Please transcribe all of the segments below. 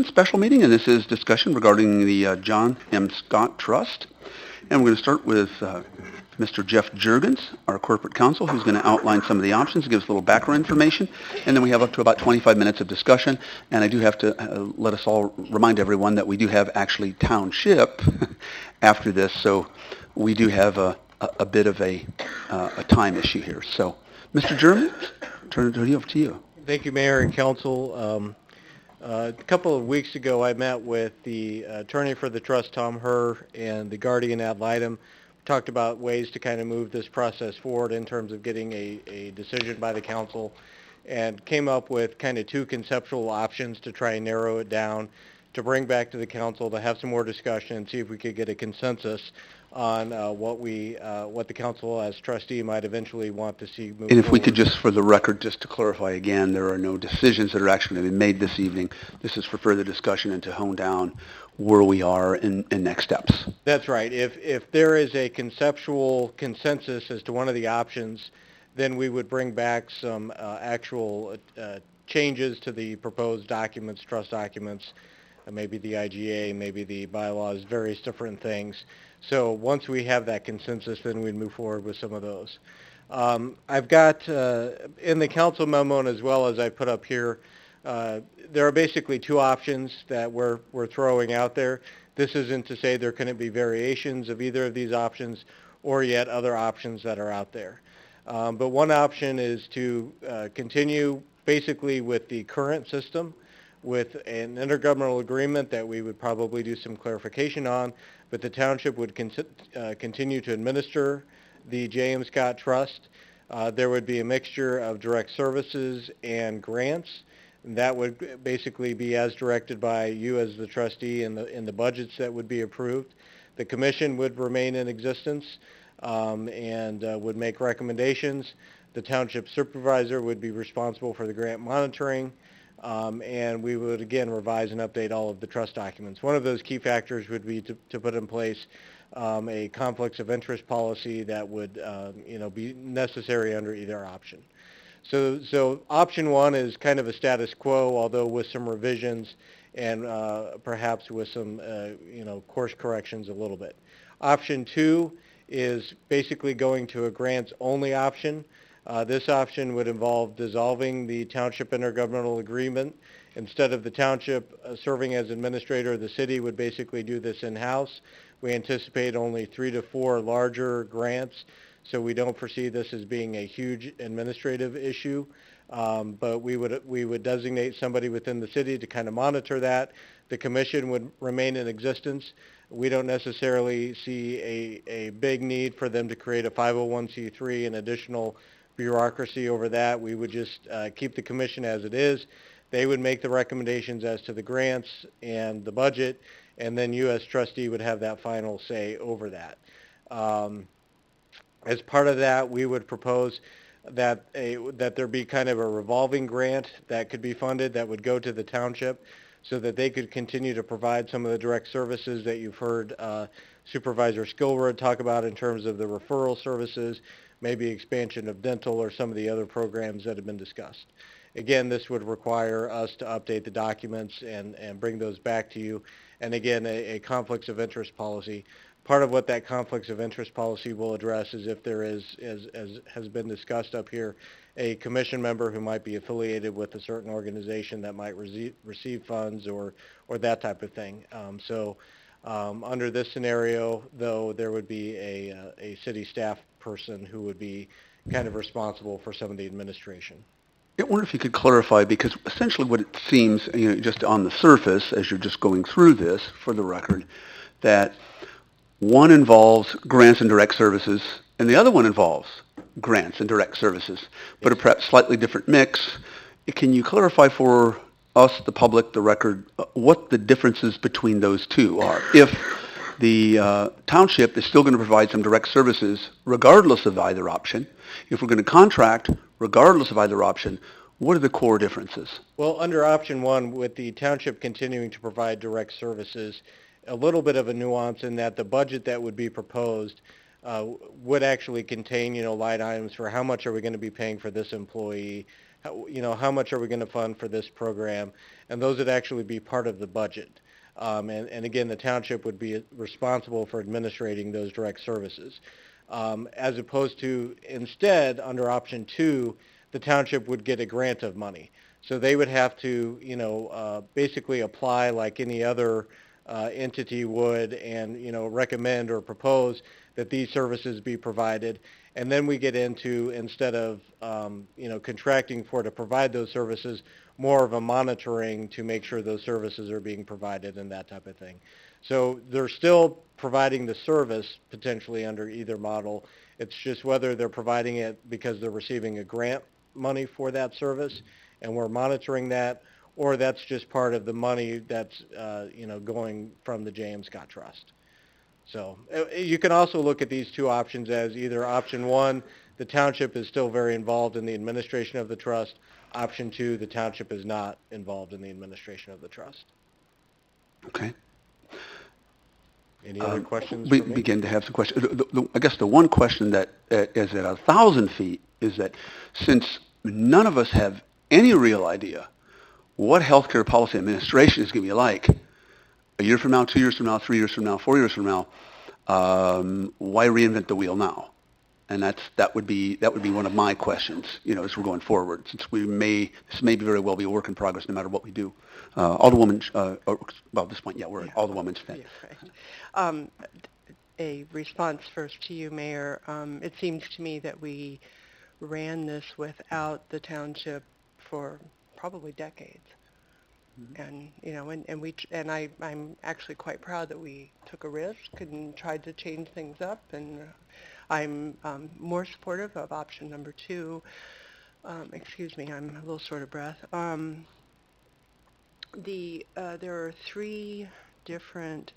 special meeting, and this is discussion regarding the John M. Scott Trust. And we're going to start with Mr. Jeff Juergens, our corporate counsel, who's going to outline some of the options, give us a little background information, and then we have up to about 25 minutes of discussion. And I do have to let us all remind everyone that we do have actually township after this, so we do have a bit of a time issue here. So, Mr. Juergens, turn it over to you. Thank you, Mayor and Council. A couple of weeks ago, I met with the attorney for the trust, Tom Herr, and the guardian ad litem. We talked about ways to kind of move this process forward in terms of getting a decision by the council, and came up with kind of two conceptual options to try and narrow it down, to bring back to the council to have some more discussion and see if we could get a consensus on what the council as trustee might eventually want to see move forward. And if we could just, for the record, just to clarify again, there are no decisions that are actually going to be made this evening. This is for further discussion and to hone down where we are in next steps. That's right. If there is a conceptual consensus as to one of the options, then we would bring back some actual changes to the proposed documents, trust documents, maybe the IGA, maybe the bylaws, various different things. So once we have that consensus, then we'd move forward with some of those. I've got in the council memo, and as well as I put up here, there are basically two options that we're throwing out there. This isn't to say there couldn't be variations of either of these options or yet other options that are out there. But one option is to continue basically with the current system, with an intergovernmental agreement that we would probably do some clarification on, but the township would continue to administer the J.M. Scott Trust. There would be a mixture of direct services and grants. And that would basically be as directed by you as the trustee in the budgets that would be approved. The commission would remain in existence and would make recommendations. The township supervisor would be responsible for the grant monitoring. And we would, again, revise and update all of the trust documents. One of those key factors would be to put in place a conflicts of interest policy that would be necessary under either option. So option one is kind of a status quo, although with some revisions and perhaps with some course corrections a little bit. Option two is basically going to a grants-only option. This option would involve dissolving the township intergovernmental agreement. Instead of the township serving as administrator, the city would basically do this in-house. We anticipate only 3 to 4 larger grants, so we don't foresee this as being a huge administrative issue. But we would designate somebody within the city to kind of monitor that. The commission would remain in existence. We don't necessarily see a big need for them to create a 501c3 and additional bureaucracy over that. We would just keep the commission as it is. They would make the recommendations as to the grants and the budget, and then you as trustee would have that final say over that. As part of that, we would propose that there be kind of a revolving grant that could be funded that would go to the township so that they could continue to provide some of the direct services that you've heard Supervisor Skilrud talk about in terms of the referral services, maybe expansion of dental or some of the other programs that have been discussed. Again, this would require us to update the documents and bring those back to you. And again, a conflicts of interest policy. Part of what that conflicts of interest policy will address is if there is, as has been discussed up here, a commission member who might be affiliated with a certain organization that might receive funds or that type of thing. Under this scenario, though, there would be a city staff person who would be kind of responsible for some of the administration. I wonder if you could clarify, because essentially what it seems, just on the surface, as you're just going through this, for the record, that one involves grants and direct services, and the other one involves grants and direct services, but a perhaps slightly different mix. Can you clarify for us, the public, the record, what the differences between those two are? If the township is still going to provide some direct services regardless of either option, if we're going to contract regardless of either option, what are the core differences? Well, under option one, with the township continuing to provide direct services, a little bit of a nuance in that the budget that would be proposed would actually contain, line items for how much are we going to be paying for this employee, how much are we going to fund for this program, and those would actually be part of the budget. And again, the township would be responsible for administrating those direct services. As opposed to instead, under option 2, the township would get a grant of money. So they would have to, basically apply like any other entity would, and, recommend or propose that these services be provided. And then we get into, instead of, contracting to provide those services, more of a monitoring to make sure those services are being provided and that type of thing. So they're still providing the service potentially under either model. It's just whether they're providing it because they're receiving a grant money for that service and we're monitoring that, or that's just part of the money that's, going from the J.M. Scott Trust. So you can also look at these two options as either option 1, the township is still very involved in the administration of the trust. Option 2, the township is not involved in the administration of the trust. Okay. Any other questions We for me? begin to have some questions. I guess the one question that is at 1,000 feet is that since none of us have any real idea what healthcare policy administration is going to be like a year from now, 2 years from now, 3 years from now, 4 years from now, why reinvent the wheel now? And that would be one of my questions, as we're going forward, since this may very well be a work in progress no matter what we do. Alderwoman, at this point, we're at Alderwoman's thing. Yeah, right. A response first to you, Mayor. It seems to me that we ran this without the township for probably decades. Mm-hmm. And I'm actually quite proud that we took a risk and tried to change things up, and I'm more supportive of option number 2. Excuse me, I'm a little short of breath. There are 3 different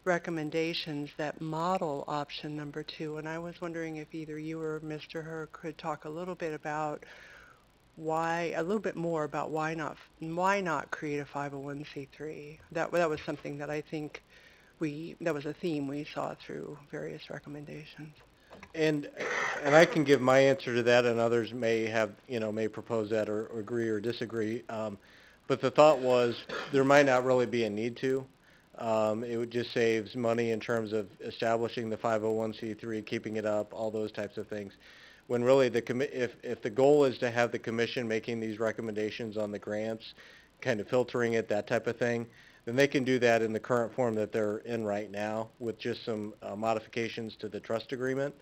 recommendations that model option number 2, and I was wondering if either you or Mr. Herr could talk a little bit more about why not create a 501c3. That was something that I think that was a theme we saw through various recommendations. And I can give my answer to that, and others may propose that or agree or disagree. But the thought was there might not really be a need to. It would just saves money in terms of establishing the 501c3, keeping it up, all those types of things. When really if the goal is to have the commission making these recommendations on the grants, kind of filtering it, that type of thing, then they can do that in the current form that they're in right now with just some modifications to the trust agreement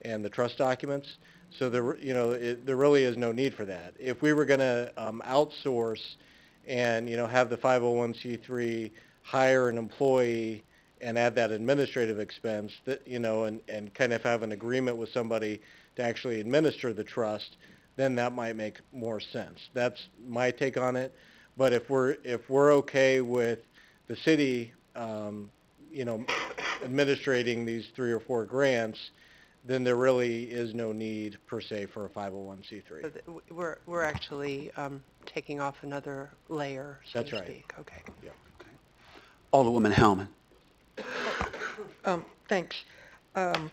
and the trust documents. So there really is no need for that. If we were going to outsource and have the 501c3 hire an employee and add that administrative expense, that and kind of have an agreement with somebody to actually administer the trust, then that might make more sense. That's my take on it. But if we're okay with the city, administrating these 3 or 4 grants, then there really is no need per se for a 501c3. So we're actually taking off another layer, so That's to right. speak. Okay. Yeah. Alderwoman Hellman. Thanks. I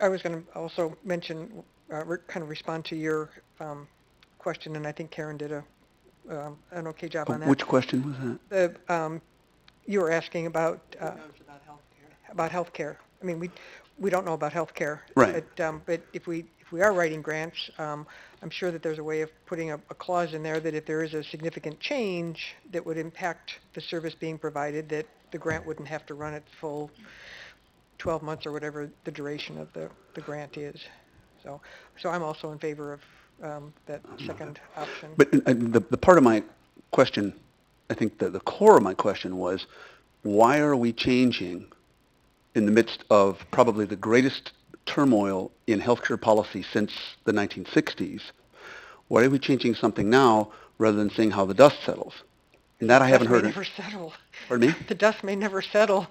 was going to also mention, kind of respond to your question, and I think Karen did an okay job on that. Which question was that? You were asking about About healthcare. I mean, we don't know about healthcare. Right. But if we are writing grants, I'm sure that there's a way of putting a clause in there that if there is a significant change that would impact the service being provided, that the grant wouldn't have to run its full 12 months or whatever the duration of the grant is. So I'm also in favor of that second option. But the part of my question, I think the core of my question was, why are we changing in the midst of probably the greatest turmoil in healthcare policy since the 1960s? Why are we changing something now rather than seeing how the dust settles? And that I haven't heard. The dust may never settle. Pardon me? The dust may never settle.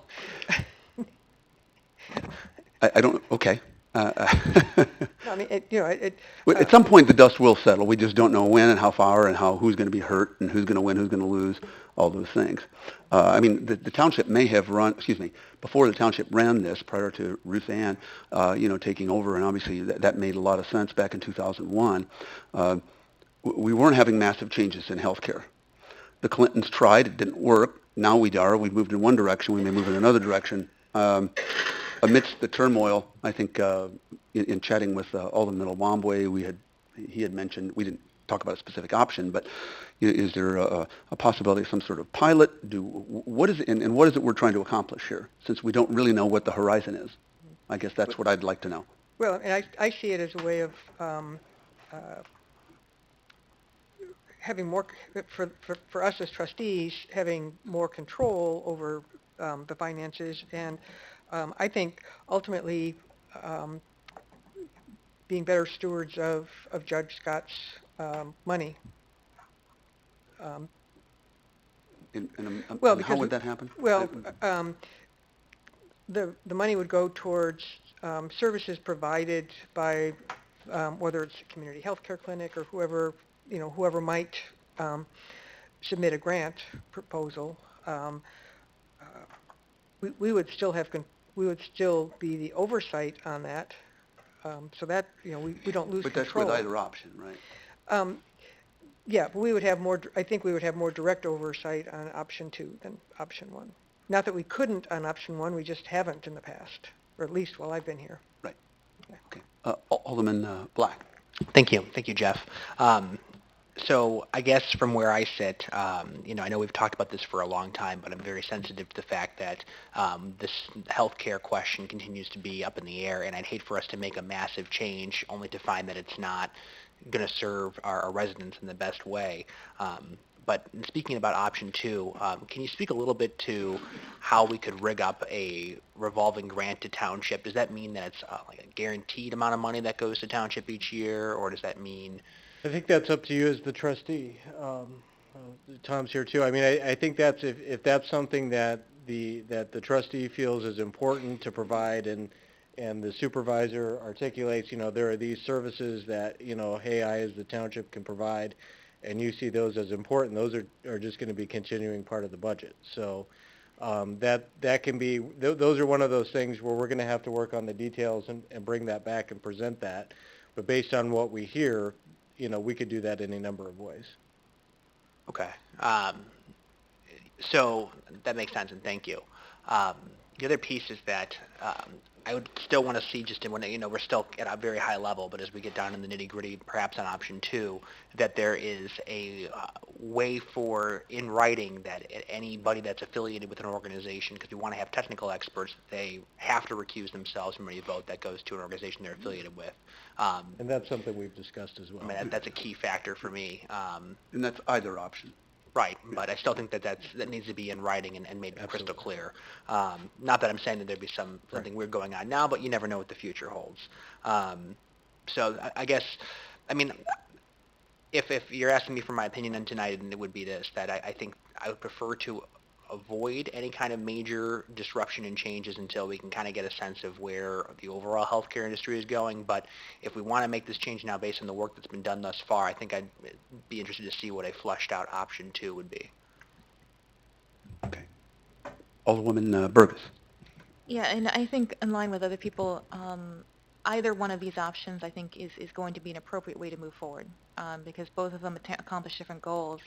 I don't, okay. I mean, it, Well, at some point, the dust will settle. We just don't know when and how far and who's going to be hurt and who's going to win, who's going to lose, all those things. I mean, the township may have run, excuse me, before the township ran this, prior to Ruth Ann, taking over, and obviously that made a lot of sense back in 2001. We weren't having massive changes in healthcare. The Clintons tried, it didn't work. Now we are. We moved in one direction. We may move in another direction. Amidst the turmoil, I think in chatting with Alderman Wambwe, he had mentioned, we didn't talk about a specific option, but is there a possibility of some sort of pilot? What is it, and what is it we're trying to accomplish here? Since we don't really know what the horizon is, I guess that's what I'd like to know. well, and I see it as a way of having more, for us as trustees, having more control over the finances, and I think ultimately being better stewards of Judge Scott's money. Well, and how would that happen? Well, the money would go towards services provided by whether it's a community health care clinic or whoever might submit a grant proposal. We would still be the oversight on that, so that we don't lose But control. that's with either option, right? Yeah, but we would have more. I think we would have more direct oversight on option 2 than option 1. Not that we couldn't on option 1, we just haven't in the past, or at least while I've been here. Right. Okay. Alderman Black. Thank you, Jeff. So I guess from where I sit, I know we've talked about this for a long time, but I'm very sensitive to the fact that this healthcare question continues to be up in the air, and I'd hate for us to make a massive change only to find that it's not going to serve our residents in the best way. But speaking about option 2, can you speak a little bit to how we could rig up a revolving grant to township? Does that mean that it's like a guaranteed amount of money that goes to township each year, or does that mean... I think that's up to you as the trustee. Tom's here too. I mean, I think that's if that's something that the trustee feels is important to provide, and the supervisor articulates, there are these services that, hey, I as the township can provide, and you see those as important, those are just going to be continuing part of the budget. So that can be, those are one of those things where we're going to have to work on the details and bring that back and present that. But based on what we hear, we could do that in a number of ways. Okay. So that makes sense, and thank you. The other piece is that I would still want to see, just when we're still at a very high level, but as we get down in the nitty-gritty, perhaps on option 2, that there is a way for, in writing, that anybody that's affiliated with an organization, because we want to have technical experts, they have to recuse themselves from any vote that goes to an organization they're affiliated with. And that's something we've discussed as well. I mean, that's a key factor for me. And that's either option. Right, but I still think that needs to be in writing and made crystal clear. Not that I'm saying that there'd be something weird going on now, but you never know what the future holds. So I guess, I mean, if you're asking me for my opinion on tonight, and it would be this, that I think I would prefer to avoid any kind of major disruption and changes until we can kind of get a sense of where the overall healthcare industry is going. But if we want to make this change now based on the work that's been done thus far, I think I'd be interested to see what a fleshed out option 2 would be. Okay. Alderwoman Burgess. Yeah, and I think in line with other people, either one of these options I think is going to be an appropriate way to move forward, because both of them accomplish different goals.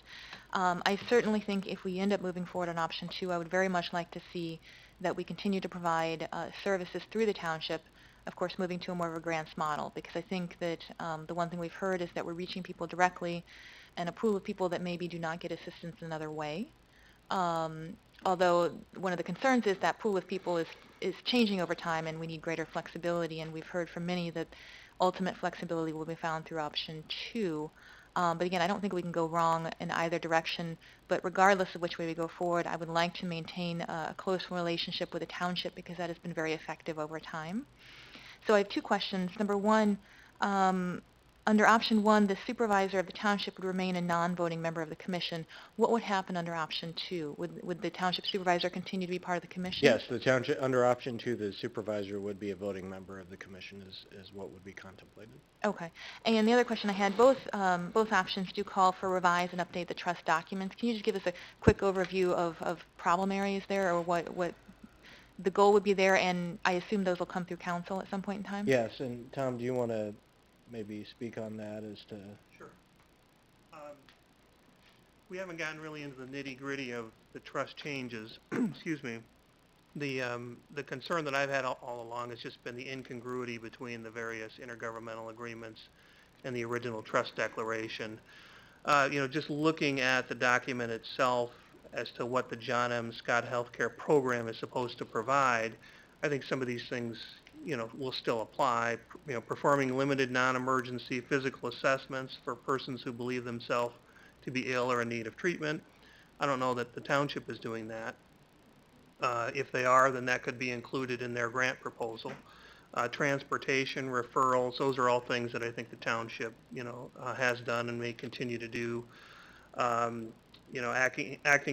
I certainly think if we end up moving forward on option 2, I would very much like to see that we continue to provide services through the township, of course moving to a more of a grants model, because I think that the one thing we've heard is that we're reaching people directly, and a pool of people that maybe do not get assistance in another way. Although one of the concerns is that pool of people is changing over time, and we need greater flexibility, and we've heard from many that ultimate flexibility will be found through option 2. But again, I don't think we can go wrong in either direction, but regardless of which way we go forward, I would like to maintain a close relationship with the township, because that has been very effective over time. So I have 2 questions. Number 1, Under option 1, the supervisor of the township would remain a non-voting member of the commission. What would happen under option 2? Would the township supervisor continue to be part of the commission? Yes, the township, under option 2, the supervisor would be a voting member of the commission is what would be contemplated. Okay. And the other question I had, both options do call for revise and update the trust documents. Can you just give us a quick overview of problem areas there, or what the goal would be there, and I assume those will come through council at some point in time? Yes, and Tom, do you want to maybe speak on that as to... Sure. We haven't gotten really into the nitty-gritty of the trust changes. Excuse me. The concern that I've had all along has just been the incongruity between the various intergovernmental agreements and the original trust declaration. Just looking at the document itself as to what the John M. Scott Healthcare Program is supposed to provide, I think some of these things, will still apply. Performing limited non-emergency physical assessments for persons who believe themselves to be ill or in need of treatment. I don't know that the township is doing that. If they are, then that could be included in their grant proposal. Transportation, referrals, those are all things that I think the township, has done and may continue to do. Acting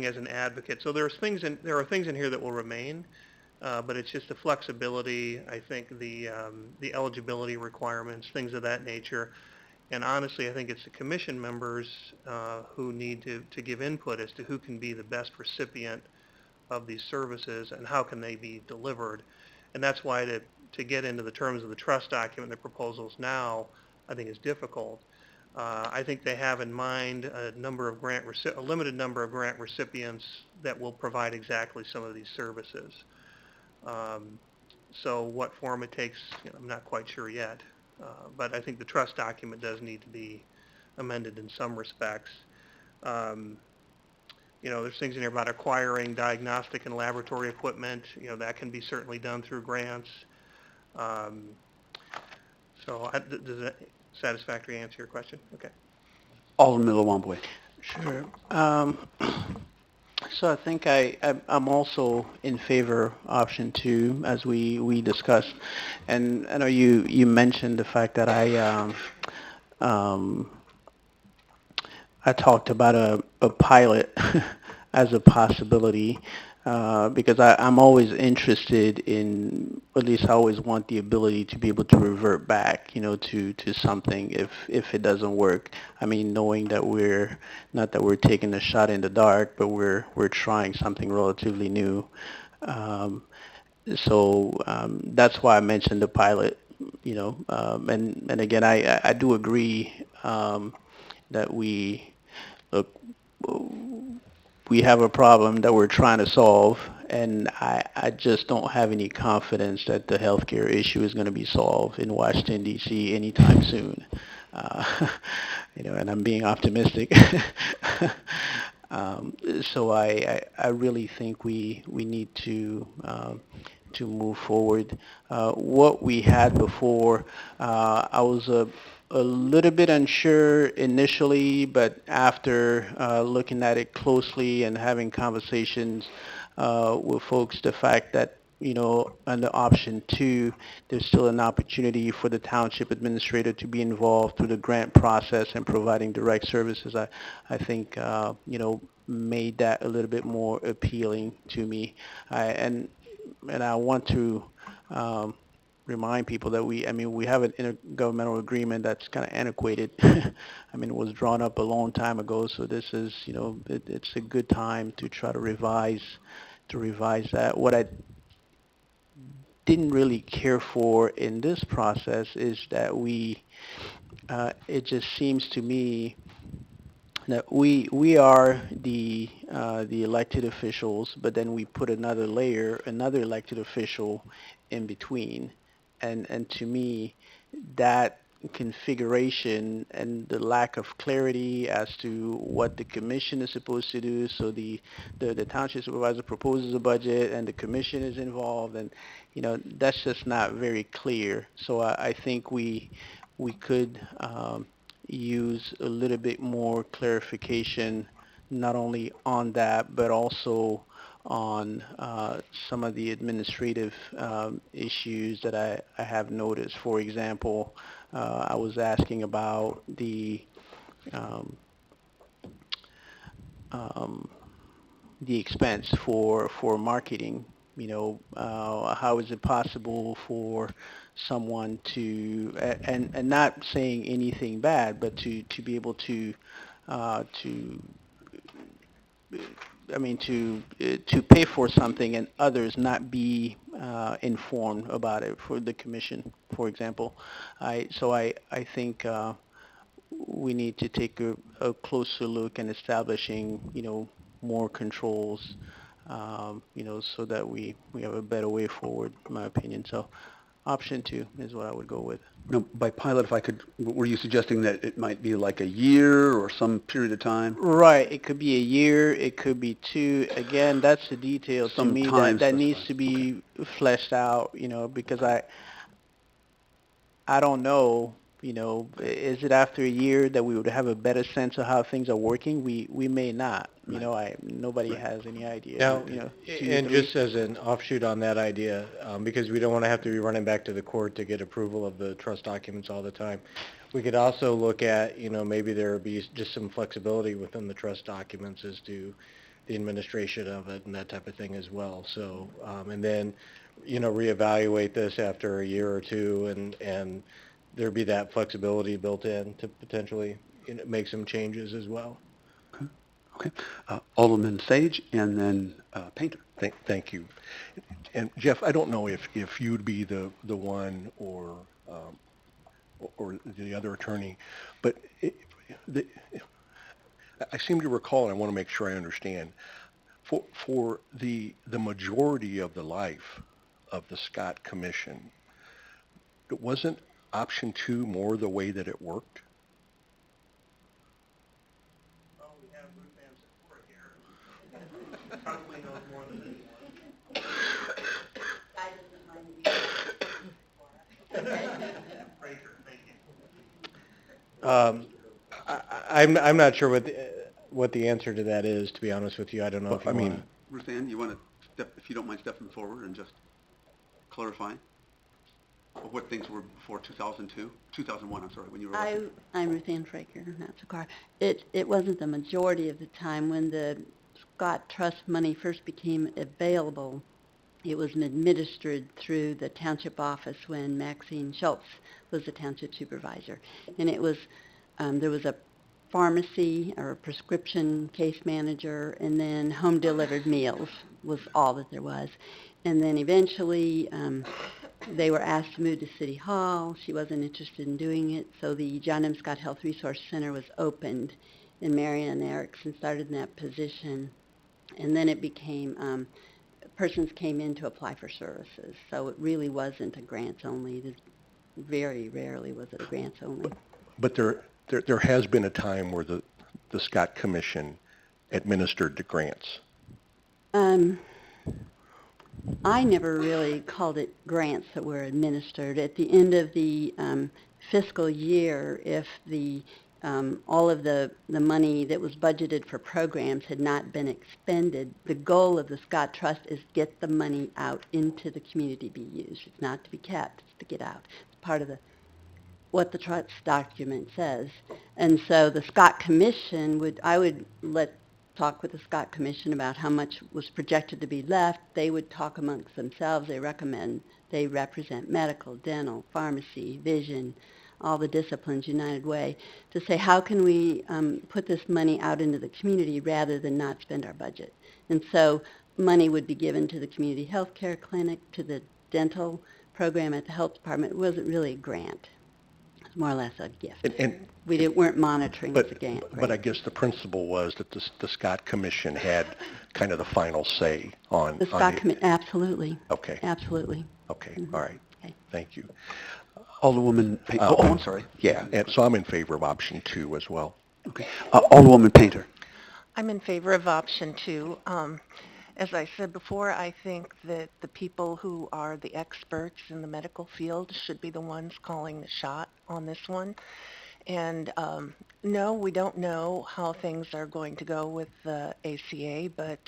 as an advocate. So there are things in here that will remain, but it's just the flexibility, I think the eligibility requirements, things of that nature. And honestly, I think it's the commission members who need to give input as to who can be the best recipient of these services and how can they be delivered. And that's why to get into the terms of the trust document, the proposals now, I think is difficult. I think they have in mind a limited number of grant recipients that will provide exactly some of these services. So what form it takes, I'm not quite sure yet. But I think the trust document does need to be amended in some respects. There's things in here about acquiring diagnostic and laboratory equipment. That can be certainly done through grants. Does that satisfactorily answer your question? Okay. Alderman Lawamboy. Sure. So I think I'm also in favor of option 2, as we discussed. And I know you mentioned the fact that I talked about a pilot as a possibility, because I'm always interested in, at least I always want the ability to be able to revert back, to something if it doesn't work. I mean, knowing that not that we're taking a shot in the dark, but we're trying something relatively new. So that's why I mentioned the pilot, and again, I do agree that we have a problem that we're trying to solve, and I just don't have any confidence that the healthcare issue is going to be solved in Washington, D.C. anytime soon. And I'm being optimistic. So I really think we need to move forward. What we had before, I was a little bit unsure initially, but after looking at it closely and having conversations with folks, the fact that, under option 2, there's still an opportunity for the township administrator to be involved through the grant process and providing direct services, I think, made that a little bit more appealing to me. And I want to remind people that we have an intergovernmental agreement that's kind of antiquated. I mean, it was drawn up a long time ago, so this is, it's a good time to try to revise that. What I didn't really care for in this process is that it just seems to me that we are the elected officials, but then we put another elected official in between. And to me, that configuration and the lack of clarity as to what the commission is supposed to do, so the township supervisor proposes a budget and the commission is involved, and that's just not very clear. So I think we could use a little bit more clarification, not only on that, but also on some of the administrative issues that I have noticed. For example, I was asking about um, um, the expense for marketing. How is it possible for someone to and not saying anything bad, but to be able to to pay for something and others not be informed about it for the commission, for example. I think we need to take a closer look in establishing, more controls, so that we have a better way forward, in my opinion. So option 2 is what I would go with. No, by pilot, if I could, were you suggesting that it might be like a year or some period of time? Right. It could be a year. It could be 2. Again, that's the detail to Some me time that needs specified. to be fleshed out, because I don't know, is it after a year that we would have a better sense of how things are working? We may not. Right. Nobody Right. has any idea. Now, 2, and 3. just as an offshoot on that idea, because we don't want to have to be running back to the court to get approval of the trust documents all the time, we could also look at, maybe there would be just some flexibility within the trust documents as to the administration of it and that type of thing as well. So, and then, reevaluate this after a year or two, and there'd be that flexibility built in to potentially make some changes as well. Okay. Alderman Sage and then Painter. Thank you. And Jeff, I don't know if you'd be the one or the other attorney, but the, I seem to recall, and I want to make sure I understand, for the majority of the life of the Scott Commission, wasn't option 2 more the way that it worked? Well, we have Ruth Ann Secor here. Probably knows more than anyone. Fraser, thank you. I'm not sure what the answer to that is, to be honest with you. I don't know if you want to. Ruth Ann, you want to step, if you don't mind stepping forward and just clarifying what things were before 2002, 2001, I'm sorry, when you were elected? I'm Ruth Ann Fraker, not Sakar. It wasn't the majority of the time. When the Scott Trust money first became available, it was administered through the township office when Maxine Schultz was the township supervisor. And it was, there was a pharmacy or a prescription case manager, and then home delivered meals was all that there was. And then eventually they were asked to move to City Hall. She wasn't interested in doing it, so the John M. Scott Health Resource Center was opened, and Marianne Erickson started in that position. And then it became, persons came in to apply for services, so it really wasn't a grants only. Very rarely was it a grants only. But there has been a time where the Scott Commission administered the grants. I never really called it grants that were administered. At the end of the fiscal year, if the all of the money that was budgeted for programs had not been expended, the goal of the Scott Trust is get the money out into the community to be used. It's not to be kept, it's to get out. It's part of what the trust document says. And so the Scott Commission I would talk with the Scott Commission about how much was projected to be left. They would talk amongst themselves. They represent medical, dental, pharmacy, vision, all the disciplines, United Way, to say how can we put this money out into the community rather than not spend our budget. And so money would be given to the community health care clinic, to the dental program at the health department. It wasn't really a grant. It was more or less a gift. We weren't monitoring it as a grant. But I guess the principle was that the Scott Commission had kind of the final say on The Scott Commission, absolutely. Okay. Absolutely. Okay, Mhm. all right. Okay. Thank you. Alderwoman Painter. Oh, I'm sorry. Yeah, and so I'm in favor of option 2 as well. Okay. Alderwoman Painter. I'm in favor of option 2. As I said before, I think that the people who are the experts in the medical field should be the ones calling the shot on this one. And no, we don't know how things are going to go with the ACA, but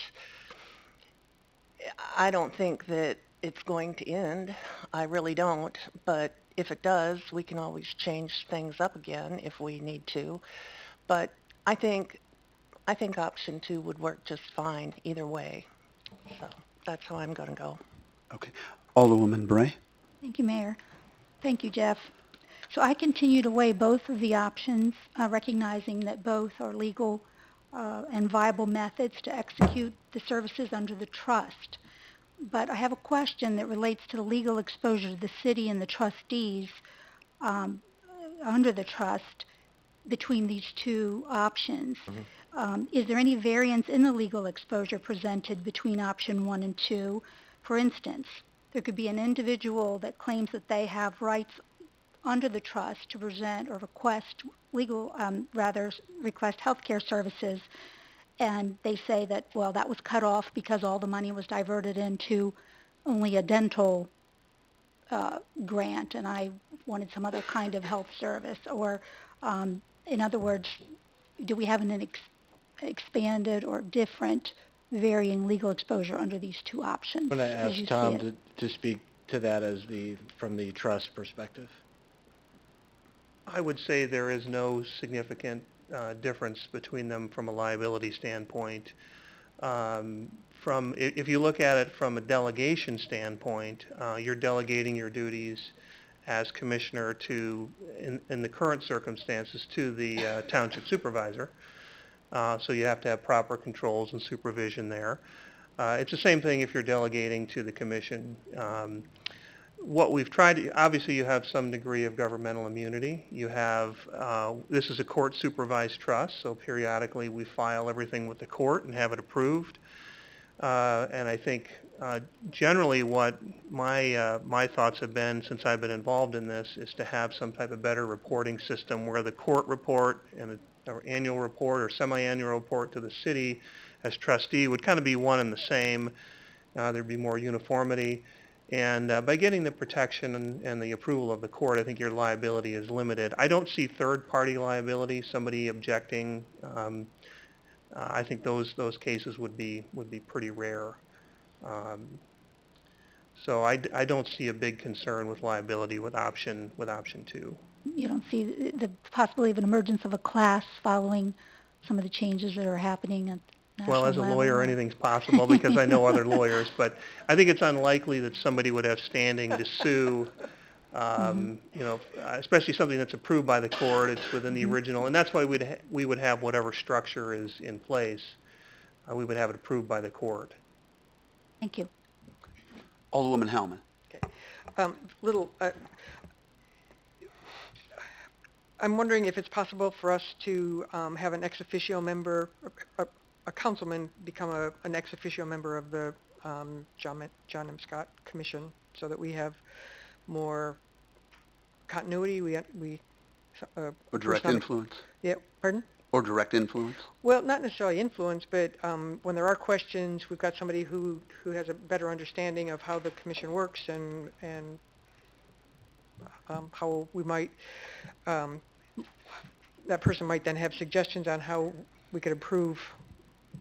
I don't think that it's going to end. I really don't. But if it does, we can always change things up again if we need to. But I think I think option 2 would work just fine either way. So that's how I'm going to go. Okay. Alderwoman Bray? Thank you, Mayor. Thank you, Jeff. So I continue to weigh both of the options, recognizing that both are legal and viable methods to execute the services under the trust. But I have a question that relates to the legal exposure to the city and the trustees um, under the trust between these two options. Is there any variance in the legal exposure presented between option 1 and 2? For instance, there could be an individual that claims that they have rights under the trust to present or request request health care services, and they say that, well, that was cut off because all the money was diverted into only a dental grant, and I wanted some other kind of health service. Or, in other words, do we have an expanded or different varying legal exposure under these two options? I'm going to as you ask see Tom it? to speak to that from the trust perspective. I would say there is no significant difference between them from a liability standpoint. If you look at it from a delegation standpoint, you're delegating your duties as commissioner in the current circumstances, to the township supervisor. So you have to have proper controls and supervision there. It's the same thing if you're delegating to the commission. What we've tried to, obviously you have some degree of governmental immunity. You have, this is a court supervised trust, so periodically we file everything with the court and have it approved. And I think generally what my thoughts have been since I've been involved in this is to have some type of better reporting system where the court report and or annual report or semi-annual report to the city as trustee would kind of be one and the same. There'd be more uniformity. And by getting the protection and the approval of the court, I think your liability is limited. I don't see third-party liability, somebody objecting. I think those cases would be pretty rare. So I don't see a big concern with liability with option 2. You don't see the possibility of an emergence of a class following some of the changes that are happening at national Well, as a level? lawyer, anything's possible because I know other lawyers, but I think it's unlikely that somebody would have standing to sue, especially something that's approved by the court. It's within the original, and that's why we would have whatever structure is in place. We would have it approved by the court. Thank you. Alderwoman Hellman? I'm wondering if it's possible for us to have an ex officio member, a councilman become an ex officio member of the John M. Scott Commission, so that we have more continuity. Or direct influence? Yeah, pardon? Or direct influence? Well, not necessarily influence, but when there are questions, we've got somebody who has a better understanding of how the commission works and how we might, that person might then have suggestions on how we could improve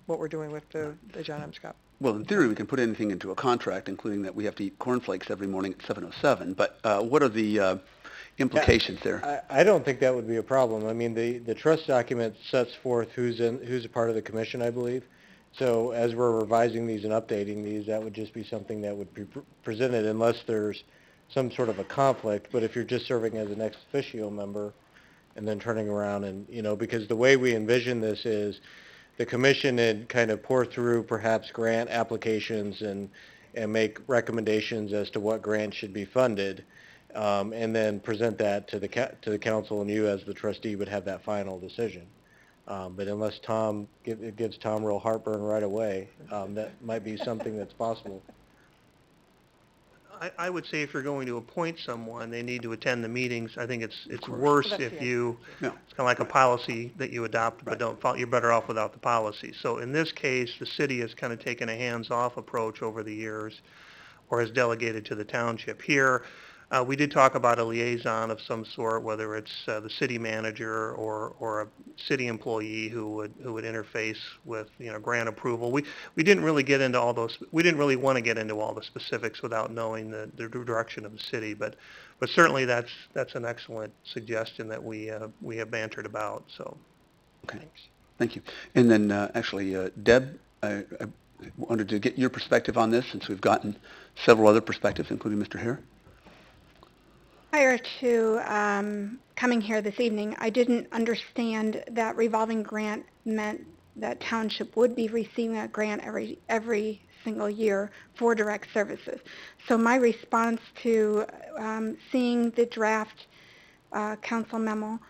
what we're doing with the John M. Scott. Well, in theory, we can put anything into a contract, including that we have to eat cornflakes every morning at 7:07. But what are the implications there? I don't think that would be a problem. I mean, the trust document sets forth who's a part of the commission, I believe. So as we're revising these and updating these, that would just be something that would be presented unless there's some sort of a conflict. But if you're just serving as an ex officio member and then turning around and, because the way we envision this is the commission would kind of pour through perhaps grant applications and make recommendations as to what grants should be funded. And then present that to the council, and you as the trustee would have that final decision. But unless it gives Tom real heartburn right away, that might be something that's possible. I would say if you're going to appoint someone, they need to attend the meetings. I think it's worse if you, it's kind of like a policy that you adopt but don't follow. You're better off without the policy. So in this case, the city has kind of taken a hands-off approach over the years, or has delegated to the township. Here, We did talk about a liaison of some sort, whether it's the city manager or a city employee who would interface with grant approval. We didn't really get into all those. We didn't really want to get into all the specifics without knowing the direction of the city. But certainly that's an excellent suggestion that we have bantered about. So. Okay. Thank you. And then actually, Deb, I wanted to get your perspective on this since we've gotten several other perspectives, including Mr. Hare. Prior to coming here this evening, I didn't understand that revolving grant meant that township would be receiving a grant every single year for direct services. So my response to seeing the draft council memo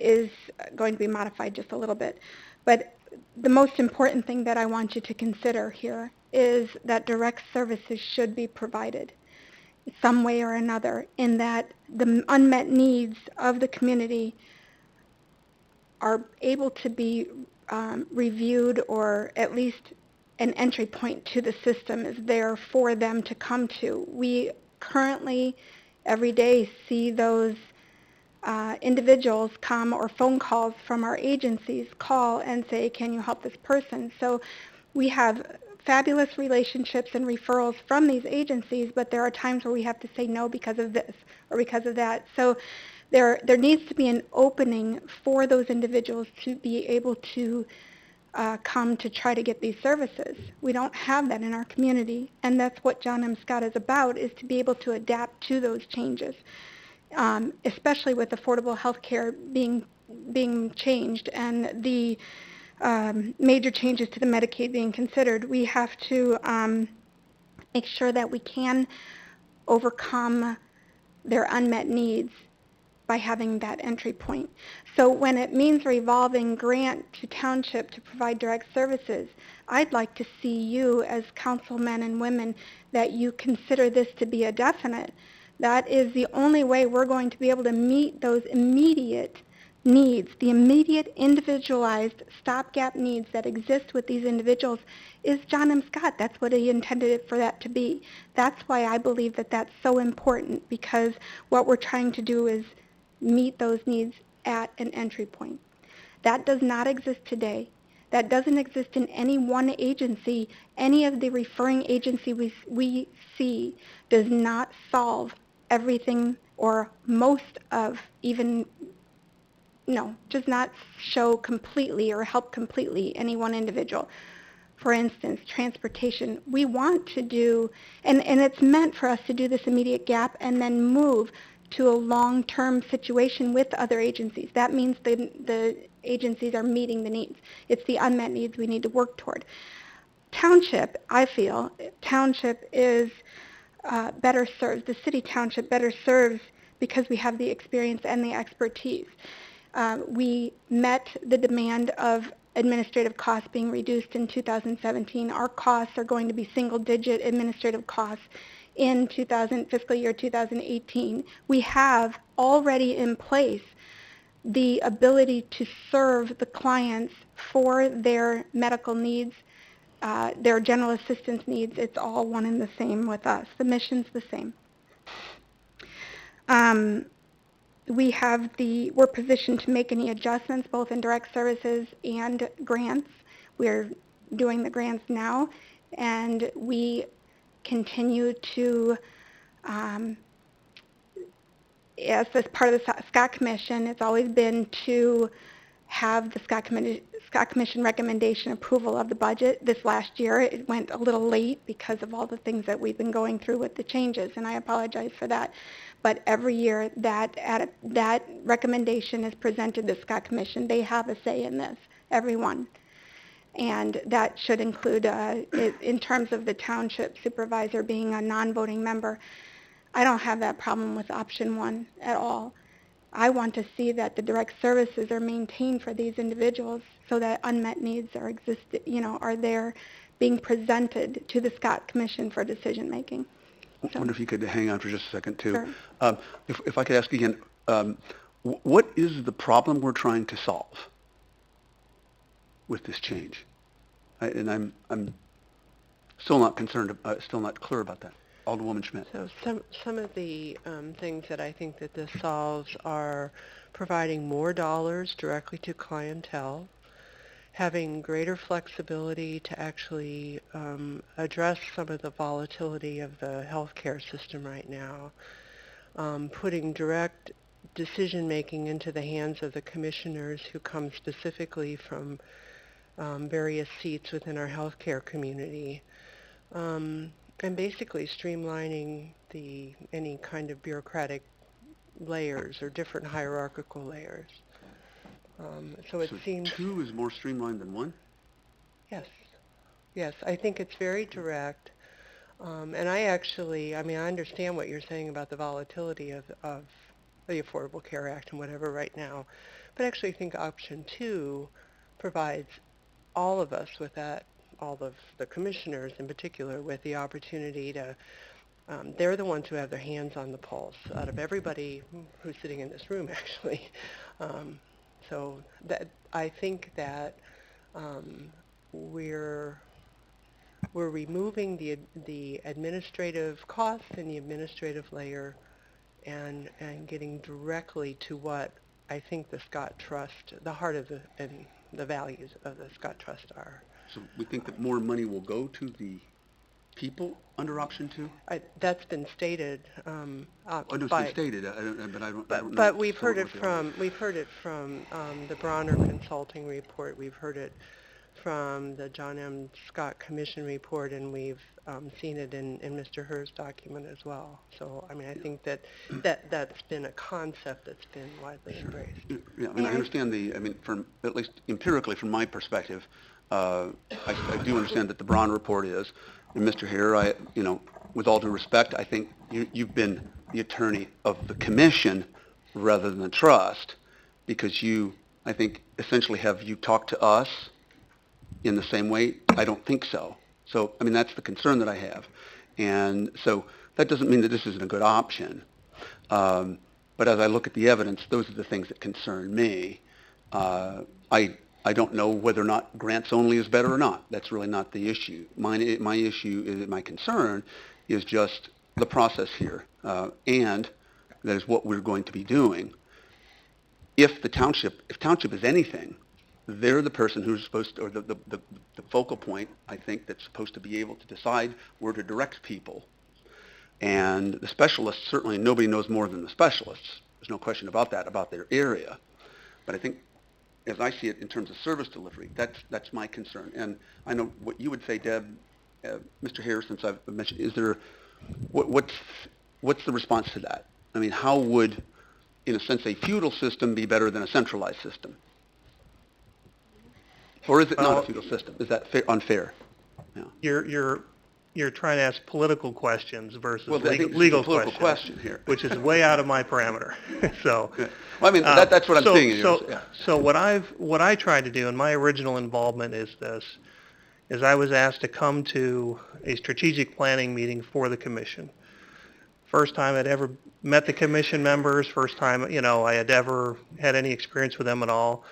is going to be modified just a little bit. But the most important thing that I want you to consider here is that direct services should be provided some way or another, in that the unmet needs of the community are able to be reviewed, or at least an entry point to the system is there for them to come to. We currently, every day, see those individuals come, or phone calls from our agencies call and say, can you help this person? So we have fabulous relationships and referrals from these agencies, but there are times where we have to say no because of this or because of that. So there needs to be an opening for those individuals to be able to come to try to get these services. We don't have that in our community, and that's what John M. Scott is about, is to be able to adapt to those changes, especially with affordable health care being changed and the major changes to the Medicaid being considered. We have to make sure that we can overcome their unmet needs by having that entry point. So when it means revolving grant to township to provide direct services, I'd like to see you as councilmen and women that you consider this to be a definite. That is the only way we're going to be able to meet those immediate needs, the immediate individualized stopgap needs that exist with these individuals, is John M. Scott. That's what he intended it for that to be. That's why I believe that that's so important, because what we're trying to do is meet those needs at an entry point. That does not exist today. That doesn't exist in any one agency. Any of the referring agencies we see does not solve everything, or most of, even does not show completely or help completely any one individual. For instance, transportation, we want to do, and it's meant for us to do this immediate gap and then move to a long-term situation with other agencies. That means the agencies are meeting the needs. It's the unmet needs we need to work toward. Township, I feel, township is better served, the city township better serves because we have the experience and the expertise. We met the demand of administrative costs being reduced in 2017. Our costs are going to be single-digit administrative costs in fiscal year 2018. We have already in place the ability to serve the clients for their medical needs, their general assistance needs. It's all one and the same with us. The mission's the same. We're positioned to make any adjustments both in direct services and grants. We're doing the grants now, and we continue to, as part of the Scott Commission, it's always been to have the Scott Commission recommendation approval of the budget. This last year, it went a little late because of all the things that we've been going through with the changes, and I apologize for that. But every year that recommendation is presented to the Scott Commission. They have a say in this, everyone. And that should include, in terms of the township supervisor being a non-voting member, I don't have that problem with option one at all. I want to see that the direct services are maintained for these individuals so that unmet needs are there being presented to the Scott Commission for decision making. I wonder if you could hang on for just a second, too. Sure. If I could ask again, what is the problem we're trying to solve with this change? I'm still not concerned, still not clear about that. Alderwoman Schmidt. So some of the things that I think that this solves are providing more dollars directly to clientele, having greater flexibility to actually address some of the volatility of the healthcare system right now, putting direct decision-making into the hands of the commissioners who come specifically from various seats within our healthcare community, and basically streamlining any kind of bureaucratic layers or different hierarchical layers. So it seems... two is more streamlined than one? Yes. Yes, I think it's very direct. And I understand what you're saying about the volatility of the Affordable Care Act and whatever right now, but I actually think option 2 provides all of us with that, all of the commissioners in particular, with the opportunity to, they're the ones who have their hands on the pulse out of everybody who's sitting in this room, actually. So that I think that we're removing the administrative costs and the administrative layer and getting directly to what I think the Scott Trust, the heart of and the values of the Scott Trust are. So we think that more money will go to the people under option 2? That's been stated. Oh, no, it's been stated, but I don't know. But we've heard it from the Bronner Consulting Report. We've heard it from the John M. Scott Commission report, and we've seen it in Mr. Herr's document as well. So, I mean, I think that's been a concept that's been widely embraced. Yeah, I mean, I understand from, at least empirically from my perspective, I do understand that the Braun report is, and Mr. Herr, with all due respect, I think you've been the attorney of the commission rather than the trust, because you, I think, essentially have you talked to us in the same way? I don't think so. So, I mean, that's the concern that I have. And so that doesn't mean that this isn't a good option. But as I look at the evidence, those are the things that concern me. I don't know whether or not grants only is better or not. That's really not the issue. My issue is, my concern is just the process here. And that is what we're going to be doing. If township is anything, they're the person who's supposed to, or the focal point, I think, that's supposed to be able to decide where to direct people. And the specialists, certainly nobody knows more than the specialists. There's no question about that, about their area. But I think, as I see it in terms of service delivery, that's my concern. And I know what you would say, Deb, Mr. Harris, since I've mentioned, is there, what's the response to that? I mean, how would, in a sense, a feudal system be better than a centralized system? Or is it not a feudal system? Is that unfair? Yeah. You're trying to ask political questions versus legal questions, question here, which is way out of my parameter. So, well, I mean, that's what I'm seeing. So what I tried to do in my original involvement is I was asked to come to a strategic planning meeting for the commission. First time I'd ever met the commission members. First time I had ever had any experience with them at all.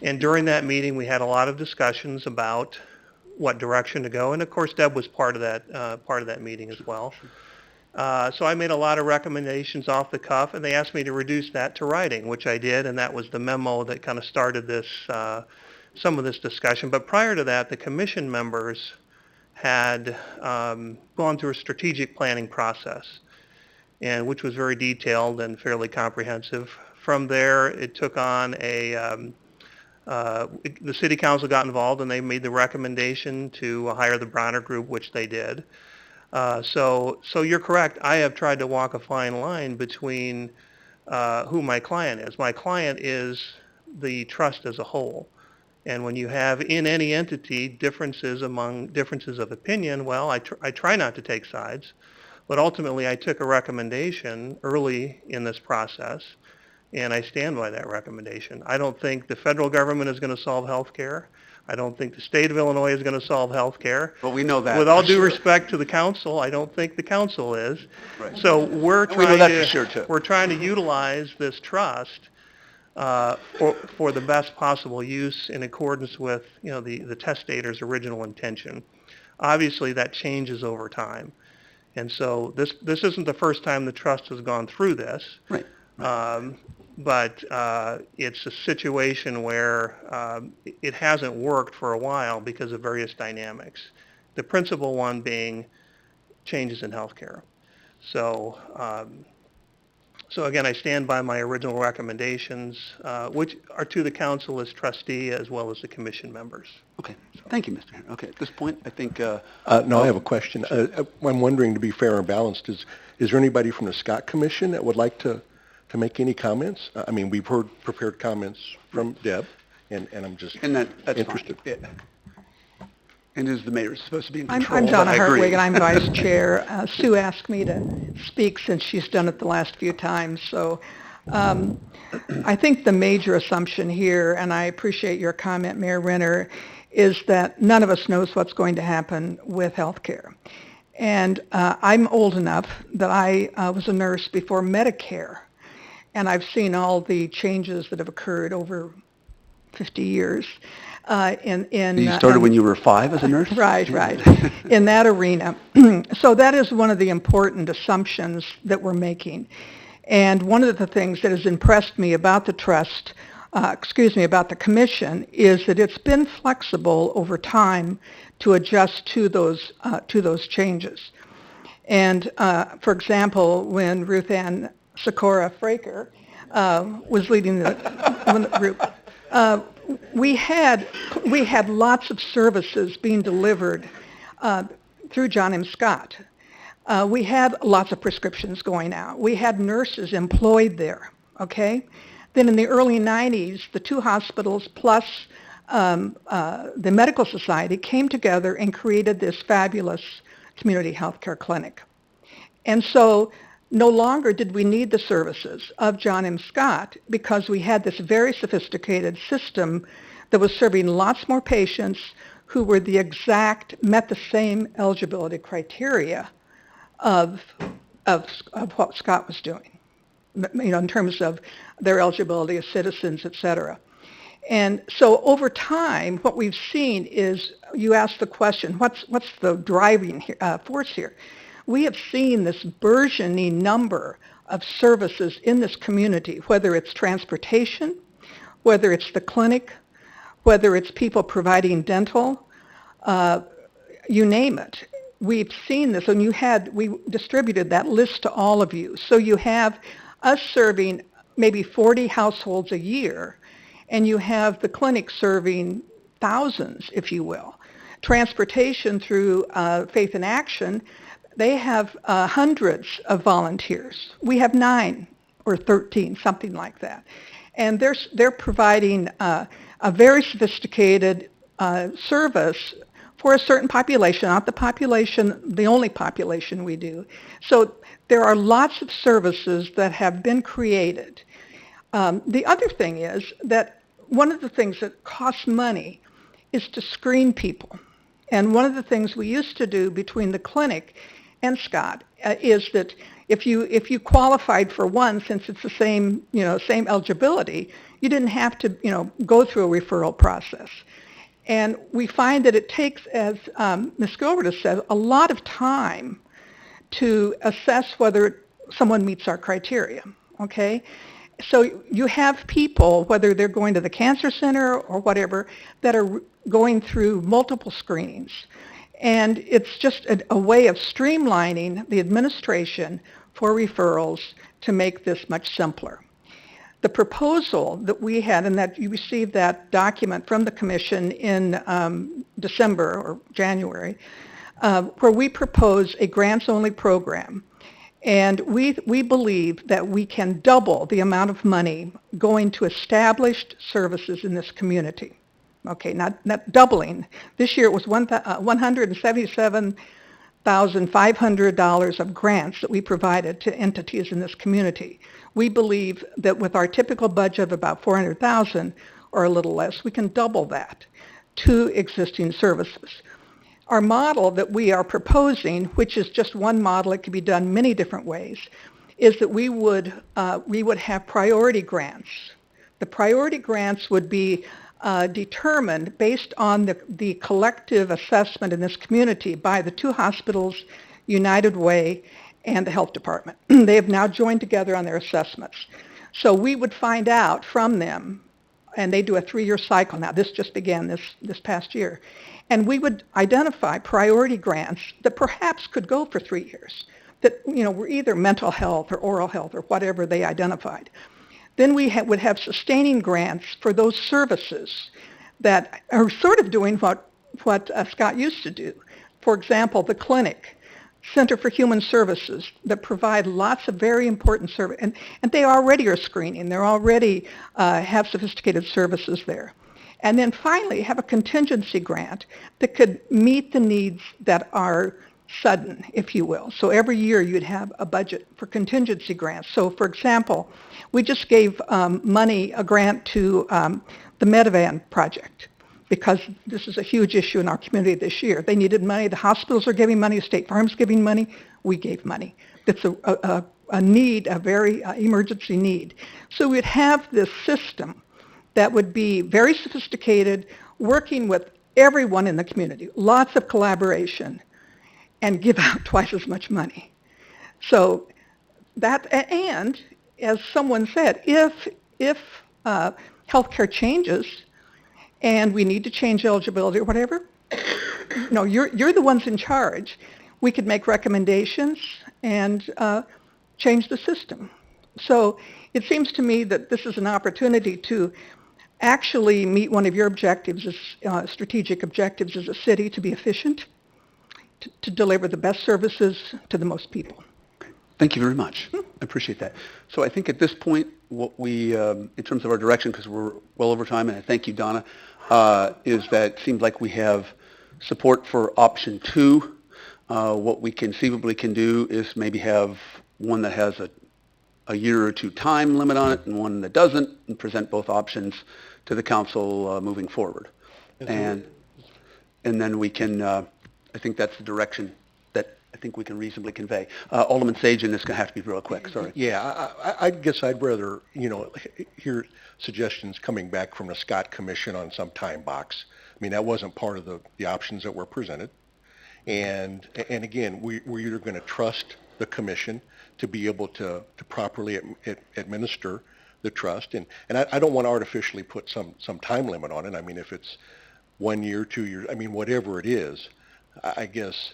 And during that meeting, we had a lot of discussions about what direction to go, and of course, Deb was part of that meeting as well. So I made a lot of recommendations off the cuff, and they asked me to reduce that to writing, which I did, and that was the memo that kind of started this, some of this discussion. But prior to that, the commission members had gone through a strategic planning process, and which was very detailed and fairly comprehensive. From there, it took on the city council got involved, and they made the recommendation to hire the Bronner Group, which they did. So you're correct. I have tried to walk a fine line between who my client is. My client is the trust as a whole. And when you have in any entity differences of opinion, well, I try not to take sides. But ultimately, I took a recommendation early in this process, and I stand by that recommendation. I don't think the federal government is going to solve health care. I don't think the state of Illinois is going to solve health care. Well, we know that. With all due respect to the council, I don't think the council is. Right. So we're trying to utilize this trust for the best possible use in accordance with the testator's original intention. Obviously, that changes over time. And so this isn't the first time the trust has gone through this. Right. But it's a situation where it hasn't worked for a while because of various dynamics. The principal one being changes in healthcare. So, so again, I stand by my original recommendations, which are to the council as trustee as well as the commission members. Okay. Thank you, Mr. Henry. Okay. At this point, I think. No, I have a question. I'm wondering, to be fair and balanced, is there anybody from the Scott Commission that would like to make any comments? I mean, we've heard prepared comments from Deb, and I'm just that's interested. fine. And is the mayor supposed to be in control? I'm Donna I agree. Hartwig, and I'm vice chair. Sue asked me to speak since she's done it the last few times. So I think the major assumption here, and I appreciate your comment, Mayor Renner, is that none of us knows what's going to happen with health care. And I'm old enough that I was a nurse before Medicare, and I've seen all the changes that have occurred over 50 years. You started when you were 5 as a nurse? Right, in that arena. So that is one of the important assumptions that we're making. And one of the things that has impressed me about the trust, about the commission, is that it's been flexible over time to adjust to those changes. And for example, when Ruth Ann Sikora Fraker was leading the group, we had lots of services being delivered through John M. Scott. We had lots of prescriptions going out. We had nurses employed there, okay? Then in the early 90s, the two hospitals plus the Medical Society came together and created this fabulous community health care clinic. And so no longer did we need the services of John M. Scott because we had this very sophisticated system that was serving lots more patients who were met the same eligibility criteria of what Scott was doing, in terms of their eligibility as citizens, et cetera. And so over time, what we've seen is, you asked the question, what's the driving force here? We have seen this burgeoning number of services in this community, whether it's transportation, whether it's the clinic, whether it's people providing dental, you name it. We've seen this, and we distributed that list to all of you. So you have us serving maybe 40 households a year, and you have the clinic serving thousands, if you will. Transportation through Faith in Action, they have hundreds of volunteers. We have 9 or 13, something like that. And they're providing a very sophisticated service for a certain population, not the only population we do. So there are lots of services that have been created. The other thing is that one of the things that costs money is to screen people. And one of the things we used to do between the clinic and Scott is that if you qualified for one, since it's the same eligibility, you didn't have to go through a referral process. And we find that it takes, as Ms. Gilbert has said, a lot of time to assess whether someone meets our criteria, okay? So you have people, whether they're going to the cancer center or whatever, that are going through multiple screenings. And it's just a way of streamlining the administration for referrals to make this much simpler. The proposal that we had, and that you received that document from the commission in December or January, where we propose a grants-only program. And we believe that we can double the amount of money going to established services in this community. Okay, not doubling. This year it was $177,500 of grants that we provided to entities in this community. We believe that with our typical budget of about $400,000 or a little less, we can double that to existing services. Our model that we are proposing, which is just one model, it could be done many different ways, is that we would have priority grants. The priority grants would be determined based on the collective assessment in this community by the two hospitals United Way, and the Health Department. They have now joined together on their assessments. So we would find out from them, and they do a 3-year cycle now. This just began this past year. And we would identify priority grants that perhaps could go for 3 years, that were either mental health or oral health or whatever they identified. Then we would have sustaining grants for those services that are sort of doing what Scott used to do. For example, the clinic, Center for Human Services, that provide lots of very important service, and they already are screening. They already have sophisticated services there. And then finally, have a contingency grant that could meet the needs that are sudden, if you will. So every year you'd have a budget for contingency grants. So for example, we just gave a grant to the Medivan project, because this is a huge issue in our community this year. They needed money. The hospitals are giving money. State Farm's giving money. We gave money. It's a need, a very emergency need. So we'd have this system that would be very sophisticated, working with everyone in the community, lots of collaboration, and give out twice as much money. So that, and as someone said, if healthcare changes, and we need to change eligibility or whatever, no, you're the ones in charge. We could make recommendations and change the system. So it seems to me that this is an opportunity to actually meet one of your objectives, strategic objectives as a city, to be efficient, to deliver the best services to the most people. Thank you very much. I appreciate that. So I think at this point, what we, in terms of our direction, because we're well over time, and I thank you, Donna, is that it seems like we have support for option 2. What we conceivably can do is maybe have one that has a year or 2 time limit on it and one that doesn't, and present both options to the council moving forward. And then we can, I think that's the direction that I think we can reasonably convey. Alderman Sage, and this is going to have to be real quick, sorry. Yeah, I guess I'd rather, hear suggestions coming back from the Scott Commission on some time box. I mean, that wasn't part of the options that were presented. And again, we're either going to trust the commission to be able to properly administer the trust. And I don't want to artificially put some time limit on it. I mean, if it's 1 year, 2 years, I mean, whatever it is, I guess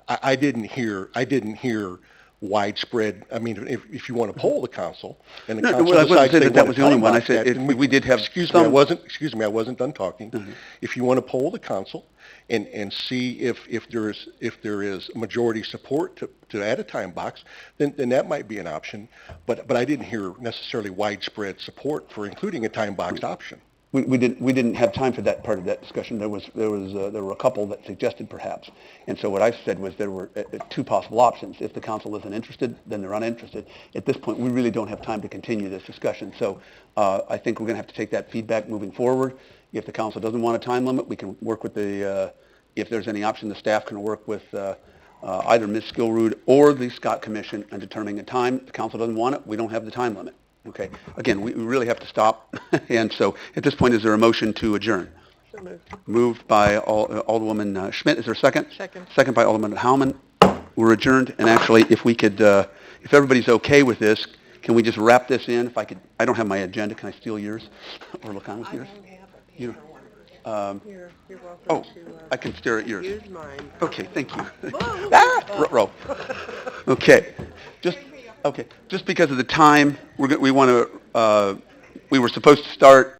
I didn't hear widespread. I mean, if you want to poll the council and the council I wasn't decides saying they that want was to the only time one. I box said that, we did have excuse some. me, I wasn't done talking. Mm-hmm. If you want to poll the council and see if there is majority support to add a time box, then that might be an option. But I didn't hear necessarily widespread support for including a time boxed option. We didn't have time for that part of that discussion. There were a couple that suggested perhaps, and so what I said was there were 2 possible options. If the council isn't interested, then they're uninterested. At this point, we really don't have time to continue this discussion. So I think we're going to have to take that feedback moving forward. If the council doesn't want a time limit, we can work with if there's any option, the staff can work with either Ms. Skillrood or the Scott Commission on determining a time. If the council doesn't want it, we don't have the time limit. Okay. Again, we really have to stop. And so at this point, is there a motion to adjourn? So moved. Moved by Alderwoman Schmidt. Is there a second? Second. Second by Alderman Howman. We're adjourned. And actually, if we could, if everybody's okay with this, can we just wrap this in? If I could, I don't have my agenda. Can I steal yours or look on with yours? I don't have a You- paper one. You're welcome Oh, to I can stare at yours. use mine. Okay, thank you. Whoa. Row. Okay. Just because of the time, we were supposed to start